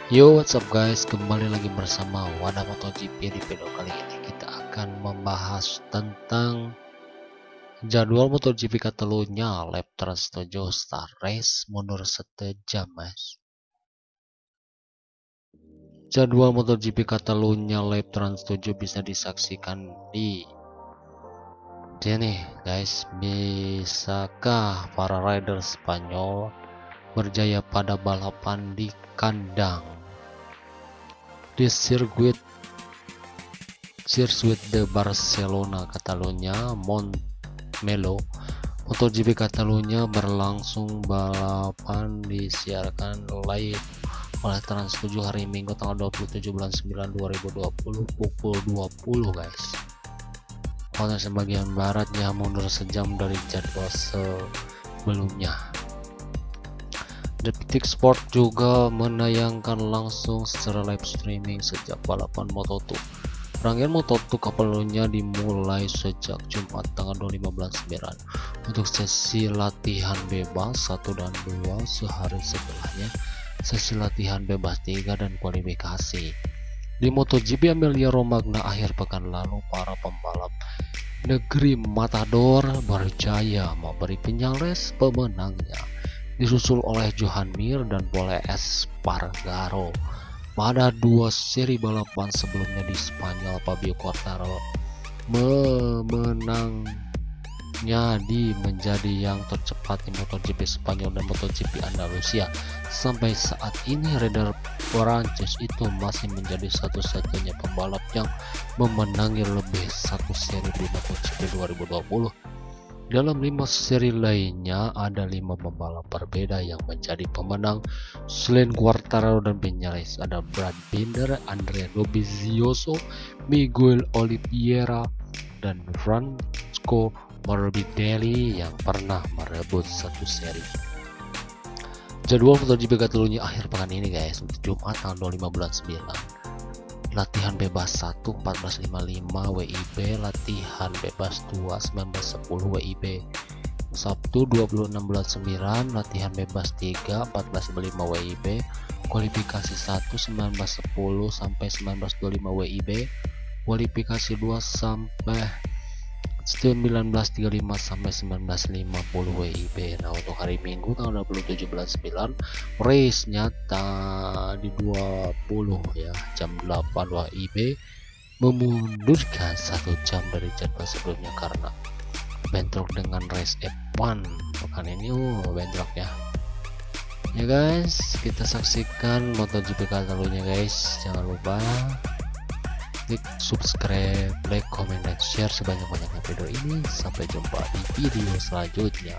Yo, what's up guys, kembali lagi bersama Wadah MotoGP. Di video kali ini kita akan membahas tentang jadwal MotoGP Catalunya lap trans 7 start race mundur setejam mas. Jadwal MotoGP Catalunya lap trans 7 bisa disaksikan di sini guys. Bisakah para rider Spanyol berjaya pada balapan di kandang di sirkuit de Barcelona, Catalunya, Montmeló? MotoGP Catalunya berlangsung, balapan disiarkan live oleh Trans 7 hari Minggu tanggal 27 bulan 9 2020 pukul 20 guys. Konteks bagian barat ya mundur sejam dari jadwal sebelumnya. Detik Sport juga menayangkan langsung secara live streaming sejak balapan Moto2. Rangkaian Moto2 Catalunya dimulai sejak Jumat tanggal 25 bulan 9 untuk sesi latihan bebas 1 dan 2, sehari setelahnya sesi latihan bebas 3 dan kualifikasi. Di MotoGP Emilia Romagna akhir pekan lalu, para pembalap negeri Matador berjaya memberi penyales pemenangnya, disusul oleh Joan Mir dan Pol Espargaro. Pada dua seri balapan sebelumnya di Spanyol, Fabio Quartararo memenangnya menjadi yang tercepat di MotoGP Spanyol dan MotoGP Andalusia. Sampai saat ini rider Perancis itu masih menjadi satu-satunya pembalap yang memenangi lebih satu seri di MotoGP 2020. Dalam 5 seri lainnya ada 5 pembalap berbeda yang menjadi pemenang. Selain Quartararo dan Viñales, ada Brad Binder, Andrea Dovizioso, Miguel Oliveira, dan Franco Morbidelli yang pernah merebut satu seri. Jadwal MotoGP Catalunya akhir pekan ini guys, untuk Jumat tanggal 25 bulan 9. Latihan bebas 1 14.55 WIB, latihan bebas 2 19.10 WIB. Sabtu 26 bulan 9, latihan bebas 3 14.55 WIB, kualifikasi 1 19.10 sampai 19.25 WIB, kualifikasi 2 sampai 19.35 sampai 19.50 WIB. Nah, untuk hari Minggu tanggal 27 bulan 9, race nyata di 20 ya, jam 8 WIB, memundurkan 1 jam dari jadwal sebelumnya karena bentrok dengan race F1 pekan ini. Bentrok ya guys. Kita saksikan MotoGP Catalunya guys. Jangan lupa klik subscribe, like, comment, dan share sebanyak-banyaknya video ini. Sampai jumpa di video selanjutnya.